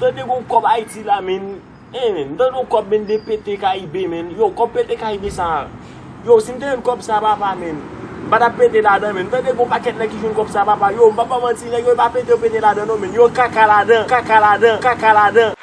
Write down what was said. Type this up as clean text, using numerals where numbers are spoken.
Tande gon kob Haïti la men. Men, tande gon kob men de pété Kaibé men. Yo, kob pété Kaibé ça. Yo, si m'te yon kob ça papa men. Bada pété là-dedans men. Tande gon paquet là qui joue kob ça papa. Yo, m'pa pas mentir, yo pas pété la dedans men. Yo kaka là-dedans, kaka là-dedans, kaka là-dedans.